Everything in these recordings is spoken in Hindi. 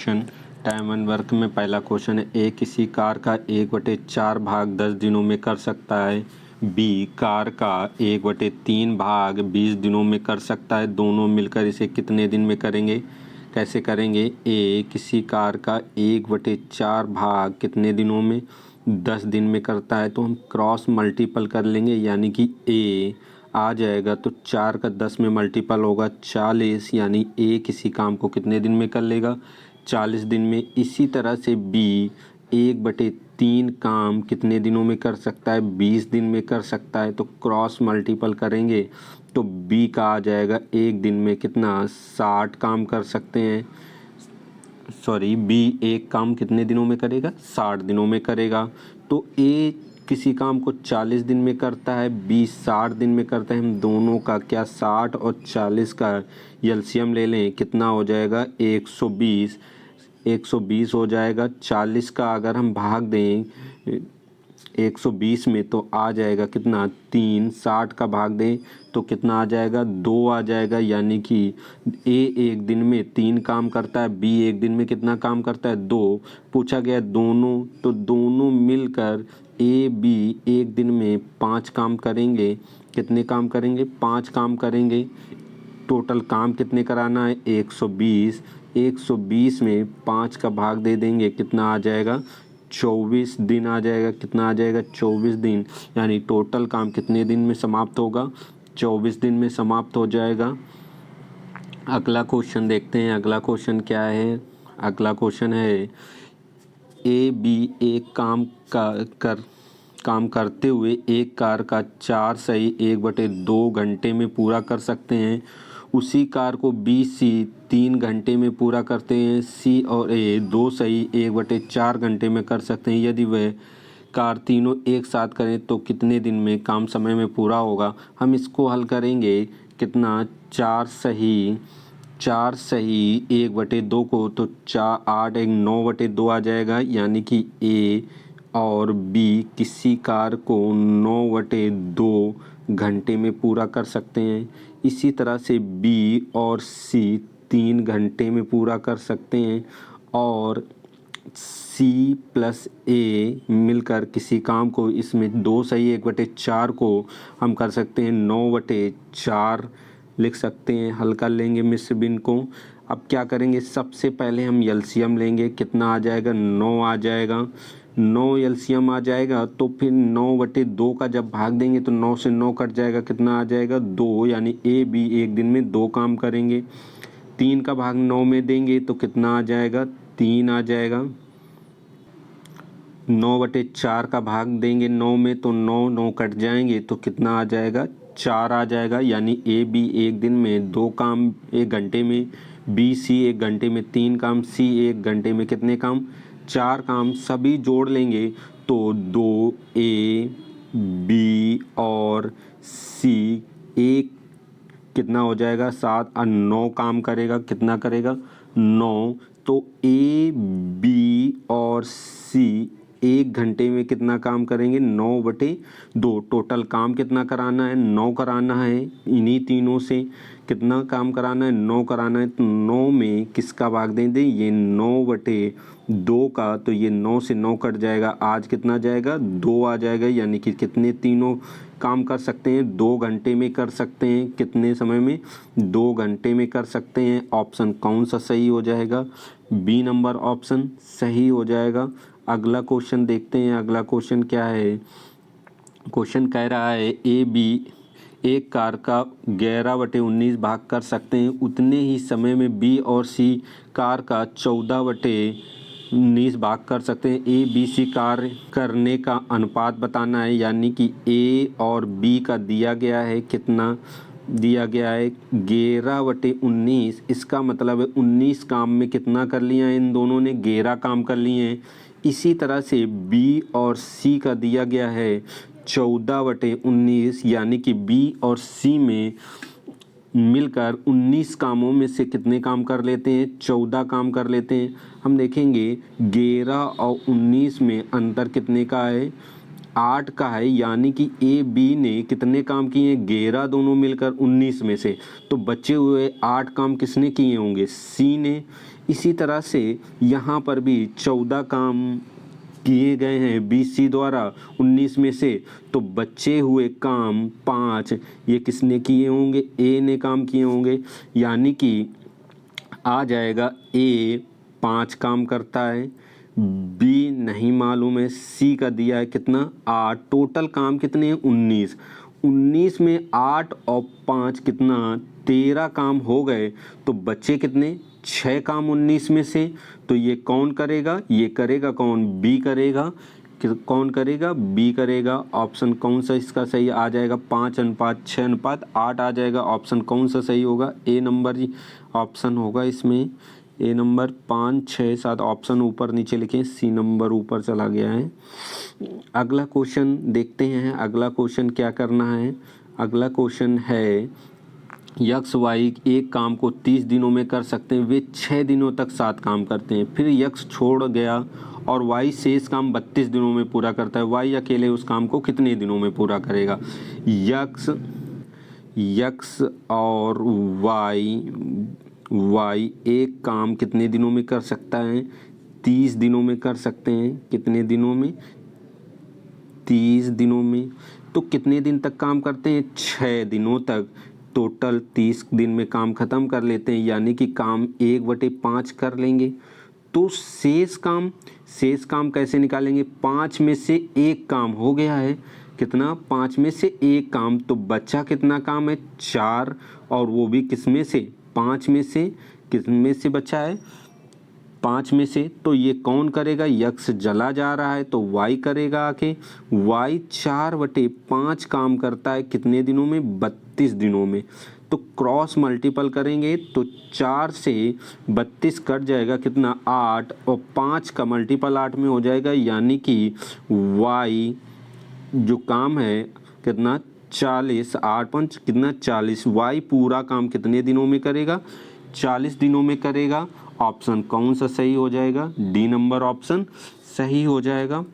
क्वेश्चन टाइम वन वर्क में पहला क्वेश्चन है ए किसी कार का 1/4 भाग 10 दिनों में कर सकता है, बी कार का 1/3 भाग 20 दिनों में कर सकता है, दोनों मिलकर इसे कितने दिन में करेंगे। कैसे करेंगे, ए किसी कार का 1/4 भाग कितने दिनों में 10 दिन में करता है, तो हम क्रॉस मल्टीपल कर लेंगे, यानी कि ए आ जाएगा तो 4 का 10 में मल्टीपल होगा 40, यानी ए किसी काम को कितने दिन में कर लेगा 40 दिन में। इसी तरह से बी 1/3 काम कितने दिनों में कर सकता है 20 दिन में कर सकता है, तो क्रॉस मल्टीपल करेंगे तो बी का आ जाएगा एक दिन में कितना 60 काम कर सकते हैं। सॉरी, बी एक काम कितने दिनों में करेगा 60 दिनों में करेगा। तो ए किसी काम को 40 दिन में करता है, बी 60 दिन में करता है। हम दोनों का क्या 60 और 40 का एलसीएम ले लें, कितना हो जाएगा 120 120 हो जाएगा। 40 का अगर हम भाग दें 120 में तो आ जाएगा कितना 3, 60 का भाग दें तो कितना आ जाएगा 2 आ जाएगा, यानी कि ए एक दिन में 3 काम करता है, बी एक दिन में कितना काम करता है 2। पूछा गया दोनों, तो दोनों मिलकर ए बी एक दिन में 5 काम करेंगे। कितने काम करेंगे 5 काम करेंगे। टोटल काम कितने कराना है 120, 120 में 5 का भाग दे देंगे, कितना आ जाएगा 24 दिन आ जाएगा। कितना आ जाएगा 24 दिन, यानी टोटल काम कितने दिन में समाप्त होगा 24 दिन में समाप्त हो जाएगा। अगला क्वेश्चन देखते हैं। अगला क्वेश्चन क्या है, अगला क्वेश्चन है ए बी एक काम करते हुए एक कार का 4 सही 1/2 घंटे में पूरा कर सकते हैं। उसी कार को बी सी 3 घंटे में पूरा करते हैं। सी और ए 2 सही 1/4 घंटे में कर सकते हैं। यदि वह कार तीनों एक साथ करें तो कितने दिन में काम समय में पूरा होगा। हम इसको हल करेंगे, कितना 4 सही 1/2 को तो 8 1 9/2 आ जाएगा, यानी कि ए और बी किसी कार को 9/2 घंटे में पूरा कर सकते हैं। इसी तरह से बी और सी 3 घंटे में पूरा कर सकते हैं, और सी प्लस ए मिलकर किसी काम को, इसमें 2 सही 1/4 को हम कर सकते हैं 9/4 लिख सकते हैं। हल कर लेंगे मिश्र भिन्न को। अब क्या करेंगे, सबसे पहले हम एलसीएम लेंगे, कितना आ जाएगा 9 आ जाएगा। 9 एलसीएम आ जाएगा तो फिर 9/2 का जब भाग देंगे तो 9 से 9 कट जाएगा, कितना आ जाएगा 2, यानी ए बी एक दिन में 2 काम करेंगे। 3 का भाग 9 में देंगे तो कितना आ जाएगा 3 आ जाएगा। 9/4 का भाग देंगे 9 में तो 9 9 कट जाएंगे तो कितना आ जाएगा 4 आ जाएगा, यानी ए बी एक दिन में 2 काम 1 घंटे में, बी सी 1 घंटे में 3 काम, सी 1 घंटे में कितने काम 4 काम। सभी जोड़ लेंगे तो 2 ए बी और सी एक कितना हो जाएगा 7 और 9 काम करेगा, कितना करेगा 9। तो ए बी और सी 1 घंटे में कितना काम करेंगे 9/2। टोटल काम कितना कराना है 9 कराना है। इन्हीं तीनों से कितना काम कराना है 9 कराना है, तो 9 में किसका भाग दे दें ये 9/2 का, तो ये 9 से 9 कट जाएगा, आज कितना जाएगा 2 आ जाएगा, यानी कि कितने तीनों काम कर सकते हैं 2 घंटे में कर सकते हैं। कितने समय में 2 घंटे में कर सकते हैं। ऑप्शन कौन सा सही हो जाएगा, बी नंबर ऑप्शन सही हो जाएगा। अगला क्वेश्चन देखते हैं। अगला क्वेश्चन क्या है, क्वेश्चन कह रहा है ए बी एक कार का 11/19 भाग कर सकते हैं, उतने ही समय में बी और सी कार का 14/19 भाग कर सकते हैं। ए बी सी कार्य करने का अनुपात बताना है, यानी कि ए और बी का दिया गया है, कितना दिया गया है 11/19। इसका मतलब है 19 काम में कितना कर लिया है इन दोनों ने 11 काम कर लिए हैं। इसी तरह से बी और सी का दिया गया है 14/19, यानी कि बी और सी में मिलकर 19 कामों में से कितने काम कर लेते हैं 14 काम कर लेते हैं। हम देखेंगे 11 और 19 में अंतर कितने का है 8 का है, यानी कि ए बी ने कितने काम किए हैं 11 दोनों मिलकर 19 में से, तो बचे हुए 8 काम किसने किए होंगे सी ने। इसी तरह से यहाँ पर भी 14 काम किए गए हैं BC द्वारा 19 में से, तो बचे हुए काम 5 ये किसने किए होंगे? A ने काम किए होंगे, यानी कि आ जाएगा A 5 काम करता है, B नहीं मालूम है, C का दिया है कितना 8, टोटल काम कितने हैं 19, 19 में 8 और 5 कितना 13 काम हो गए, तो बचे कितने 6 काम 19 में से, तो ये कौन करेगा? ये करेगा कौन? B करेगा। कौन करेगा? B करेगा। ऑप्शन कौन सा इसका सही आ जाएगा? 5:6:8 आ जाएगा। ऑप्शन कौन सा सही होगा? A नंबर जी ऑप्शन होगा इसमें, A नंबर 5, 6, 7 ऑप्शन ऊपर नीचे लिखें, C नंबर ऊपर चला गया है। अगला क्वेश्चन देखते हैं, अगला क्वेश्चन क्या करना है। अगला क्वेश्चन है यक्स वाई एक काम को 30 दिनों में कर सकते हैं, वे 6 दिनों तक 7 काम करते हैं। फिर यक्स छोड़ गया और वाई शेष काम 32 दिनों में पूरा करता है, वाई अकेले उस काम को कितने दिनों में पूरा करेगा? यक्स और वाई एक काम कितने दिनों में कर सकता है? 30 दिनों में कर सकते हैं। कितने दिनों में? 30 दिनों में। तो कितने दिन तक काम करते हैं? 6 दिनों तक। टोटल 30 दिन में काम ख़त्म कर लेते हैं, यानी कि काम 1/5 कर लेंगे। तो शेष काम कैसे निकालेंगे? 5 में से 1 काम हो गया है, कितना? 5 में से 1 काम, तो बचा कितना काम है? 4, और वो भी किस में से? 5 में से। किस में से बचा है? 5 में से। तो ये कौन करेगा? यक्स जला जा रहा है तो वाई करेगा आके। वाई 4/5 काम करता है कितने दिनों में? 32 दिनों में। तो क्रॉस मल्टीपल करेंगे तो 4 से 32 कट जाएगा, कितना? 8, और 5 का मल्टीपल 8 में हो जाएगा, यानी कि वाई जो काम है कितना? 40, 8×5 कितना? 40। वाई पूरा काम कितने दिनों में करेगा? 40 दिनों में करेगा। ऑप्शन कौन सा सही हो जाएगा? डी नंबर ऑप्शन सही हो जाएगा।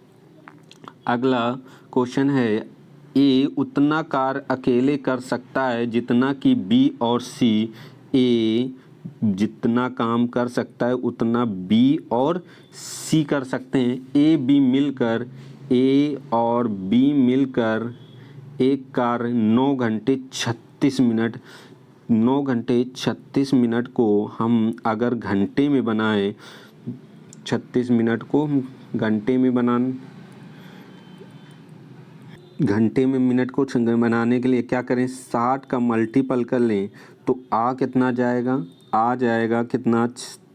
अगला क्वेश्चन है ए उतना कार्य अकेले कर सकता है जितना कि बी और सी। ए जितना काम कर सकता है उतना बी और सी कर सकते हैं। ए और बी मिलकर एक कार्य 9 घंटे 36 मिनट 9 घंटे 36 मिनट को हम अगर घंटे में बनाएं, 36 मिनट को घंटे में घंटे में मिनट को बनाने के लिए क्या करें? 60 का मल्टीपल कर लें तो कितना जाएगा? आ जाएगा कितना?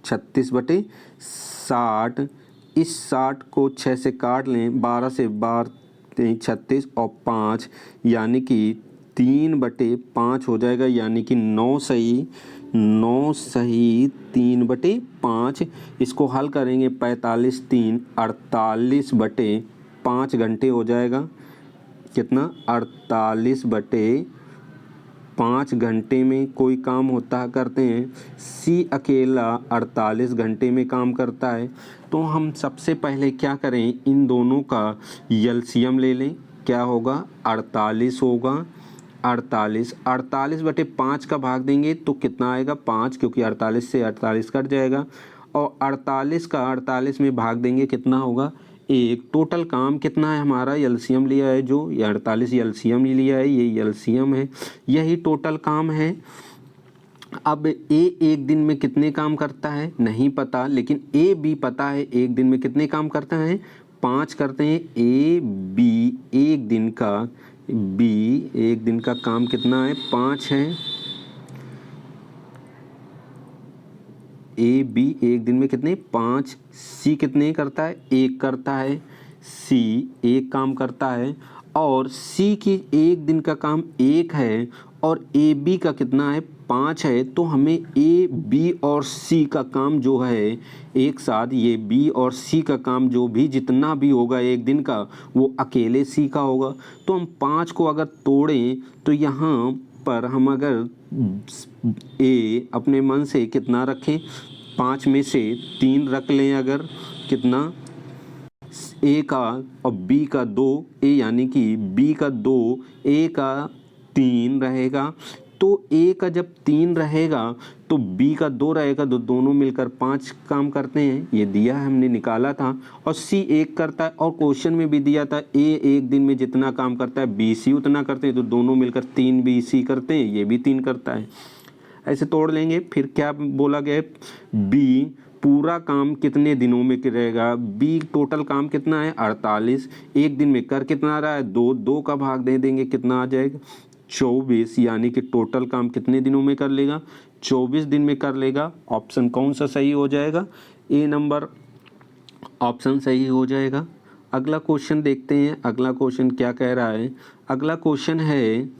36/60। इस 60 को 6 से काट लें, 12 से 12 36 और 5, यानी कि 3/5 हो जाएगा, यानी कि 9 सही 3/5। इसको हल करेंगे 45 3 48/5 घंटे हो जाएगा, कितना? 48/5 घंटे में कोई काम होता करते हैं। सी अकेला 48 घंटे में काम करता है। तो हम सबसे पहले क्या करें? इन दोनों का एलसीएम ले लें। क्या होगा? 48 होगा। 48/5 का भाग देंगे तो कितना आएगा? 5, क्योंकि 48 से 48 कट जाएगा, और 48 का 48 में भाग देंगे, कितना होगा? 1। टोटल काम कितना है हमारा? एलसीएम लिया है जो, ये 48 एलसीएम लिया है, ये एलसीएम है, यही टोटल काम है। अब ए एक दिन में कितने काम करता है नहीं पता, लेकिन ए बी पता है एक दिन में कितने काम करता है? 5 करते हैं। ए बी एक दिन का काम कितना है? 5 है। ए बी एक दिन में कितने? 5। सी कितने करता है? 1 करता है। सी 1 काम करता है, और सी की एक दिन का काम 1 है, और ए बी का कितना है? 5 है। तो हमें ए बी और सी का काम जो है एक साथ, ये बी और सी का काम जो भी जितना भी होगा एक दिन का, वो अकेले सी का होगा। तो हम 5 को अगर तोड़ें तो यहाँ पर हम अगर ए अपने मन से कितना रखें? 5 में से 3 रख लें अगर, कितना? ए का और बी का 2, ए यानी कि बी का 2, ए का 3 रहेगा। तो ए का जब 3 रहेगा तो बी का 2 रहेगा, तो दोनों मिलकर 5 काम करते हैं, ये दिया है हमने निकाला था। और सी 1 करता है, और क्वेश्चन में भी दिया था ए एक दिन में जितना काम करता है बी सी उतना करते हैं, तो दोनों मिलकर 3 बी सी करते हैं, ये भी 3 करता है। ऐसे तोड़ लेंगे। फिर क्या बोला गया, बी पूरा काम कितने दिनों में करेगा, बी टोटल काम कितना है 48, एक दिन में कर कितना रहा है 2, 2 का भाग दे देंगे कितना आ जाएगा 24, यानी कि टोटल काम कितने दिनों में कर लेगा 24 दिन में कर लेगा। ऑप्शन कौन सा सही हो जाएगा, ए नंबर ऑप्शन सही हो जाएगा। अगला क्वेश्चन देखते हैं, अगला क्वेश्चन क्या कह रहा है। अगला क्वेश्चन है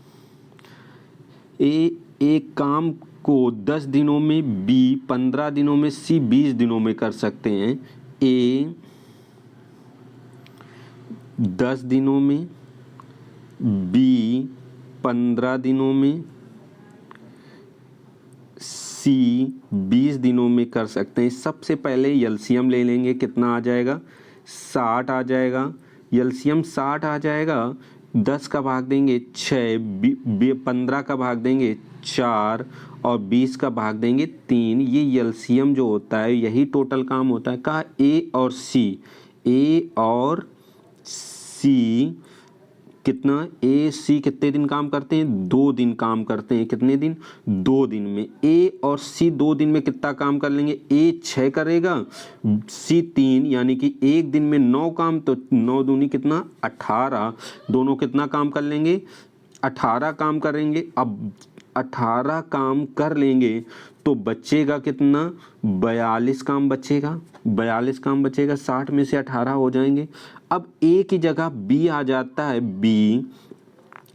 ए एक काम को 10 दिनों में, बी 15 दिनों में, सी 20 दिनों में कर सकते हैं। ए 10 दिनों में, बी 15 दिनों में, सी 20 दिनों में कर सकते हैं। सबसे पहले एलसीएम ले लेंगे, कितना आ जाएगा 60 आ जाएगा। एलसीएम 60 आ जाएगा, 10 का भाग देंगे 6, 15 का भाग देंगे 4 और 20 का भाग देंगे 3। ये एलसीएम जो होता है यही टोटल काम होता है। कहा ए और सी, ए और सी कितना, ए सी कितने दिन काम करते हैं 2 दिन काम करते हैं। कितने दिन 2 दिन में। ए और सी 2 दिन में कितना काम कर लेंगे, ए 6 करेगा, सी 3, यानी कि एक दिन में 9 काम, तो 9 दूनी कितना 18, दोनों कितना काम कर लेंगे 18 काम करेंगे। अब 18 काम कर लेंगे तो बचेगा कितना 42 काम बचेगा, 42 काम बचेगा, 60 में से 18 हो जाएंगे। अब ए की जगह बी आ जाता है, बी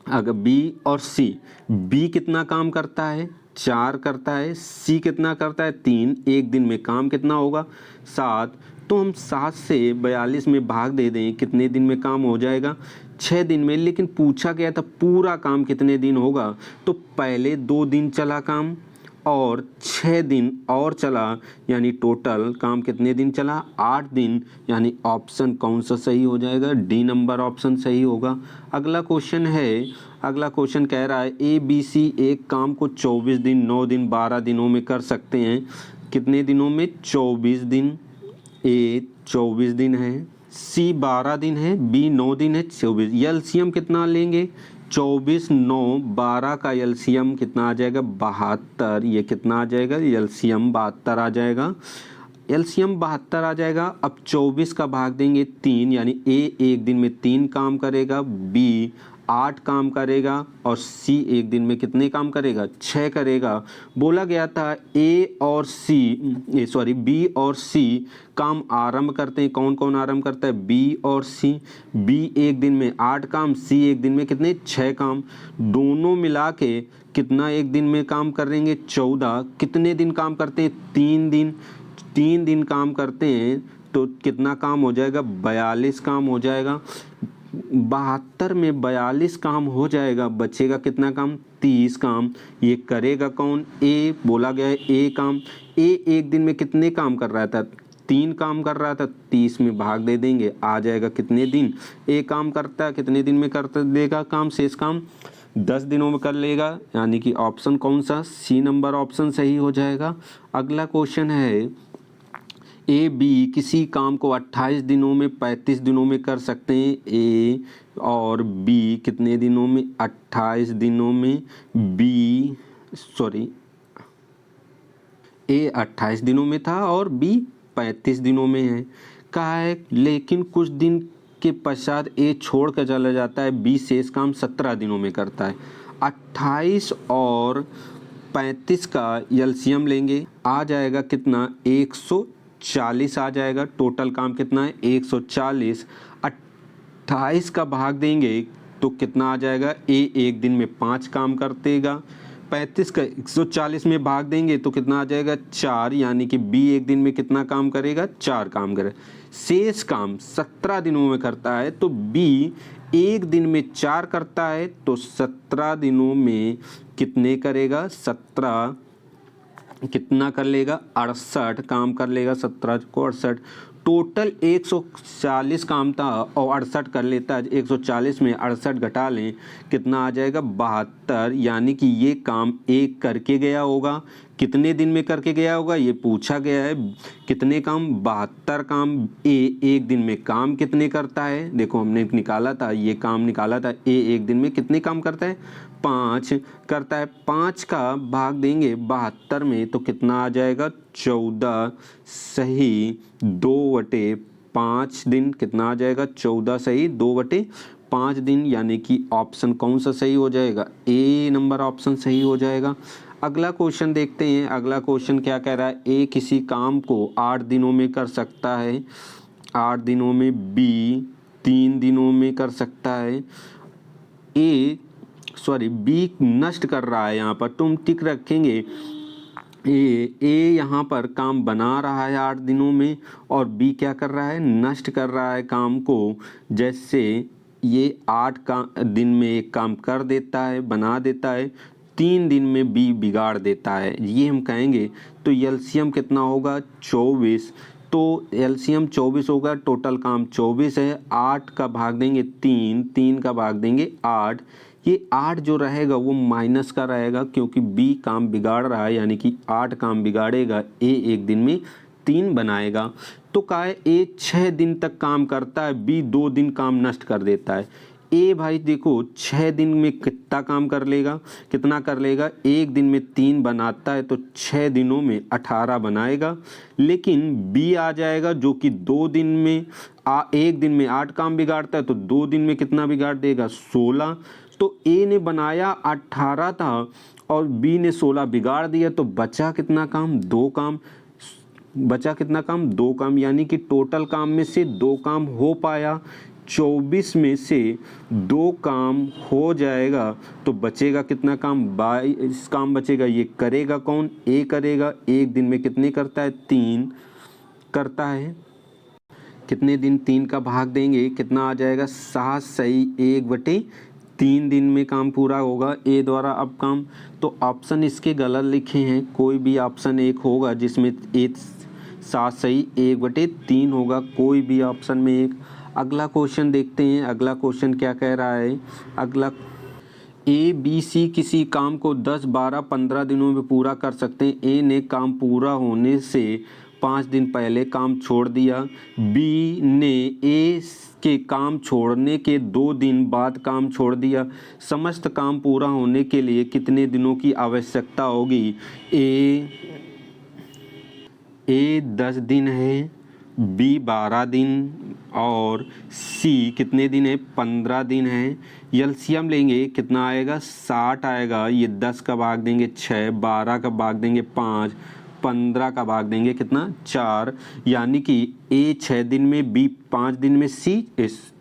अगर बी और सी, बी कितना काम करता है 4 करता है, सी कितना करता है 3, एक दिन में काम कितना होगा 7, तो हम 7 से 42 में भाग दे दें, कितने दिन में काम हो जाएगा 6 दिन में। लेकिन पूछा गया था पूरा काम कितने दिन होगा, तो पहले 2 दिन चला काम और 6 दिन और चला, यानी टोटल काम कितने दिन चला 8 दिन, यानी ऑप्शन कौन सा सही हो जाएगा, डी नंबर ऑप्शन सही होगा। अगला क्वेश्चन है, अगला क्वेश्चन कह रहा है ए बी सी एक काम को 24 दिन, 9 दिन, 12 दिनों में कर सकते हैं। कितने दिनों में 24 दिन, ए 24 दिन है, सी 12 दिन है, बी 9 दिन है, 24। एलसीएम कितना लेंगे 24, 9, 12 का एलसीएम कितना आ जाएगा 72। ये कितना आ जाएगा एलसीएम 72 आ जाएगा, एलसीएम 72 आ जाएगा। अब 24 का भाग देंगे 3, यानी ए एक दिन में 3 काम करेगा, बी 8 काम करेगा और सी एक दिन में कितने काम करेगा 6 करेगा। बोला गया था ए और सी बी और सी काम आरंभ करते हैं। कौन कौन आरंभ करता है, बी और सी। बी एक दिन में 8 काम, सी एक दिन में कितने 6 काम, दोनों मिला के कितना एक दिन में काम करेंगे 14। कितने दिन काम करते हैं 3 दिन, 3 दिन काम करते हैं तो कितना काम हो जाएगा 42 काम हो जाएगा। 72 में 42 काम हो जाएगा, बचेगा कितना काम 30 काम। ये करेगा कौन, ए बोला गया है ए काम। ए एक दिन में कितने काम कर रहा था 3 काम कर रहा था, 30 में भाग दे देंगे, आ जाएगा कितने दिन ए काम करता है, कितने दिन में कर देगा काम, शेष काम 10 दिनों में कर लेगा, यानी कि ऑप्शन कौन सा, सी नंबर ऑप्शन सही हो जाएगा। अगला क्वेश्चन है ए बी किसी काम को 28 दिनों में, 35 दिनों में कर सकते हैं। ए और बी कितने दिनों में 28 दिनों में, बी ए 28 दिनों में था और बी 35 दिनों में है। कहा है लेकिन कुछ दिन के पश्चात ए छोड़ कर चला जाता है, बी शेष काम 17 दिनों में करता है। 28 और 35 का एलसीएम लेंगे, आ जाएगा कितना 140 आ जाएगा। टोटल काम कितना है 140। 28 का भाग देंगे तो कितना आ जाएगा, ए एक दिन में 5 काम करतेगा। 35 का 140 में भाग देंगे तो कितना आ जाएगा 4, यानी कि बी एक दिन में कितना काम करेगा 4 काम करे। शेष काम 17 दिनों में करता है, तो बी एक दिन में 4 करता है तो 17 दिनों में कितने करेगा 17 कितना कर लेगा 68 काम कर लेगा, 17 को 68, टोटल 140 काम था और 68 कर लेता है। 140 में 68 घटा लें कितना आ जाएगा 72, यानी कि ये काम एक करके गया होगा। कितने दिन में करके गया होगा ये पूछा गया है। कितने काम 72 काम। एक दिन में काम कितने करता है, देखो हमने निकाला था, ये काम निकाला था। एक दिन में कितने काम करता है 5 करता है। 5 का भाग देंगे 72 में तो कितना आ जाएगा 14 सही 2/5 दिन। कितना आ जाएगा 14 सही 2/5 दिन, यानी कि ऑप्शन कौन सा सही हो जाएगा, ए नंबर ऑप्शन सही हो जाएगा। अगला क्वेश्चन देखते हैं। अगला क्वेश्चन क्या कह रहा है, ए किसी काम को 8 दिनों में कर सकता है, 8 दिनों में, बी 3 दिनों में कर सकता है। बी नष्ट कर रहा है, यहाँ पर तुम टिक रखेंगे। ए यहाँ पर काम बना रहा है 8 दिनों में और बी क्या कर रहा है, नष्ट कर रहा है काम को। जैसे ये 8 का दिन में एक काम कर देता है, बना देता है, 3 दिन में बी बिगाड़ देता है, ये हम कहेंगे। तो एलसीएम कितना होगा 24, तो एलसीएम 24 होगा। टोटल काम 24 है, 8 का भाग देंगे 3, 3 का भाग देंगे 8। ये 8 जो रहेगा वो माइनस का रहेगा क्योंकि बी काम बिगाड़ रहा है, यानी कि 8 काम बिगाड़ेगा, ए एक दिन में 3 बनाएगा। तो कहा है ए 6 दिन तक काम करता है, बी 2 दिन काम नष्ट कर देता है। ए भाई देखो 6 दिन में कितना काम कर लेगा, कितना कर लेगा, एक दिन में 3 बनाता है तो 6 दिनों में 18 बनाएगा। लेकिन बी आ जाएगा जो कि 2 दिन में एक दिन में 8 काम बिगाड़ता है तो 2 दिन में कितना बिगाड़ देगा 16। तो ए ने बनाया 18 था और बी ने 16 बिगाड़ दिया, तो बचा कितना काम 2 काम। बचा कितना काम 2 काम, यानी कि टोटल काम में से 2 काम हो पाया। 24 में से 2 काम हो जाएगा तो बचेगा कितना काम 22 काम बचेगा। ये करेगा कौन, ए करेगा। एक दिन में कितने करता है 3 करता है। कितने दिन 3 का भाग देंगे कितना आ जाएगा 7 सही 1/3 दिन में काम पूरा होगा ए द्वारा। अब काम तो ऑप्शन इसके गलत लिखे हैं, कोई भी ऑप्शन एक होगा जिसमें 7 सही 1/3 होगा, कोई भी ऑप्शन में एक। अगला क्वेश्चन देखते हैं। अगला क्वेश्चन क्या कह रहा है। अगला ए बी सी किसी काम को 10, 12, 15 दिनों में पूरा कर सकते हैं। ए ने काम पूरा होने से 5 दिन पहले काम छोड़ दिया। बी ने ए के काम छोड़ने के 2 दिन बाद काम छोड़ दिया। समस्त काम पूरा होने के लिए कितने दिनों की आवश्यकता होगी। ए 10 दिन है, बी 12 दिन और सी कितने दिन है 15 दिन है। एलसीएम लेंगे कितना आएगा 60 आएगा। ये 10 का भाग देंगे 6, 12 का भाग देंगे 5, 15 का भाग देंगे कितना 4, यानी कि ए 6 दिन में, बी 5 दिन में, सी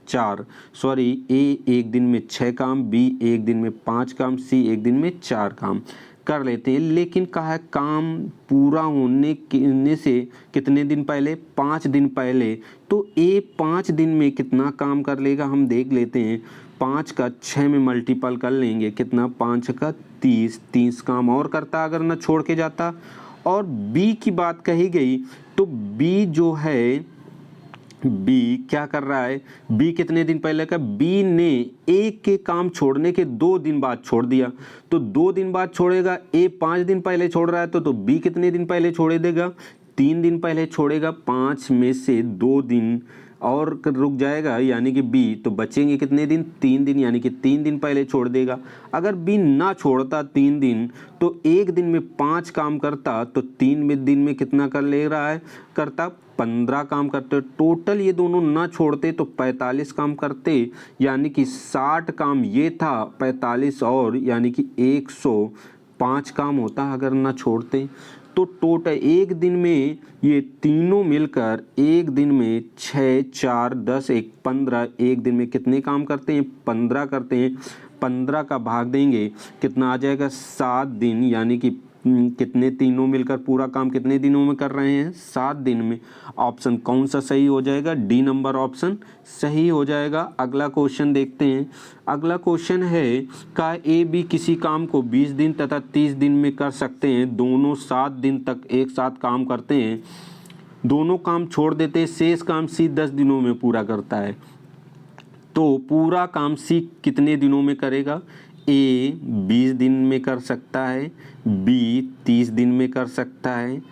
4 सॉरी ए एक दिन में 6 काम, बी एक दिन में 5 काम, सी एक दिन में 4 काम कर लेते हैं। लेकिन कहा है काम पूरा होने से कितने दिन पहले 5 दिन पहले। तो ए 5 दिन में कितना काम कर लेगा हम देख लेते हैं। 5 का 6 में मल्टीपल कर लेंगे कितना 5 का 30 काम और करता अगर ना छोड़ के जाता। और बी की बात कही गई तो बी जो है, बी क्या कर रहा है, बी कितने दिन पहले का, बी ने ए के काम छोड़ने के 2 दिन बाद छोड़ दिया। तो 2 दिन बाद छोड़ेगा, ए 5 दिन पहले छोड़ रहा है तो बी कितने दिन पहले छोड़ देगा 3 दिन पहले छोड़ेगा। 5 में से 2 दिन और रुक जाएगा यानी कि बी, तो बचेंगे कितने दिन 3 दिन, यानी कि 3 दिन पहले छोड़ देगा। अगर बी ना छोड़ता 3 दिन तो एक दिन में 5 काम करता तो 3 दिन में कितना कर ले रहा है करता 15 काम करते। टोटल ये दोनों ना छोड़ते तो 45 काम करते, यानी कि 60 काम ये था 45 और यानी कि 105 काम होता अगर ना छोड़ते। तो टोटल एक दिन में ये तीनों मिलकर एक दिन में 6, 4, 10, 1, 15 एक दिन में कितने काम करते हैं 15 करते हैं। 15 का भाग देंगे कितना आ जाएगा 7 दिन, यानी कि कितने तीनों मिलकर पूरा काम कितने दिनों में कर रहे हैं? 7 दिन में। ऑप्शन कौन सा सही हो जाएगा? डी नंबर ऑप्शन सही हो जाएगा। अगला क्वेश्चन देखते हैं। अगला क्वेश्चन है का ए बी किसी काम को 20 दिन तथा 30 दिन में कर सकते हैं। दोनों 7 दिन तक एक साथ काम करते हैं। दोनों काम छोड़ देते हैं, शेष काम सी 10 दिनों में पूरा करता है। तो पूरा काम सी कितने दिनों में करेगा? ए 20 दिन में कर सकता है, बी 30 दिन में कर सकता है।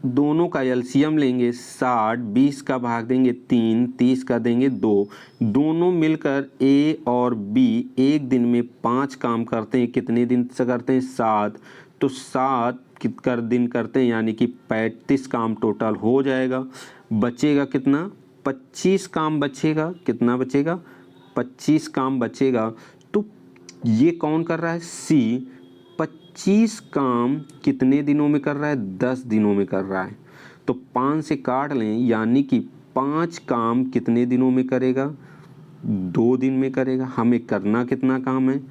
दोनों का एलसीएम लेंगे 60, 20 का भाग देंगे 3, 30 का देंगे 2। दोनों मिलकर ए और बी एक दिन में 5 काम करते हैं। कितने दिन से करते हैं? 7। तो 7 दिन करते हैं, यानी कि 35 काम टोटल हो जाएगा। बचेगा कितना? 25 काम बचेगा। कितना बचेगा? 25 काम बचेगा। तो ये कौन कर रहा है? सी 25 काम कितने दिनों में कर रहा है? 10 दिनों में कर रहा है। तो 5 से काट लें, यानी कि 5 काम कितने दिनों में करेगा? 2 दिन में करेगा। हमें करना कितना काम है?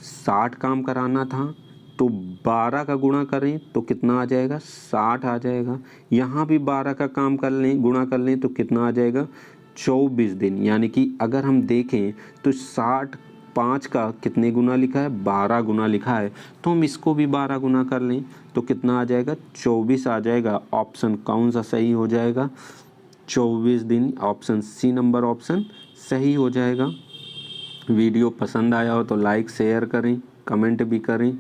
60 काम कराना था। तो 12 का गुणा करें तो कितना आ जाएगा? 60 आ जाएगा। यहाँ भी 12 का काम कर लें, गुणा कर लें तो कितना आ जाएगा? 24 दिन। यानी कि अगर हम देखें तो 60 5 का कितने गुना लिखा है? 12 गुना लिखा है। तो हम इसको भी 12 गुना कर लें तो कितना आ जाएगा? 24 आ जाएगा। ऑप्शन कौन सा सही हो जाएगा? 24 दिन। ऑप्शन सी नंबर ऑप्शन सही हो जाएगा। वीडियो पसंद आया हो तो लाइक शेयर करें, कमेंट भी करें।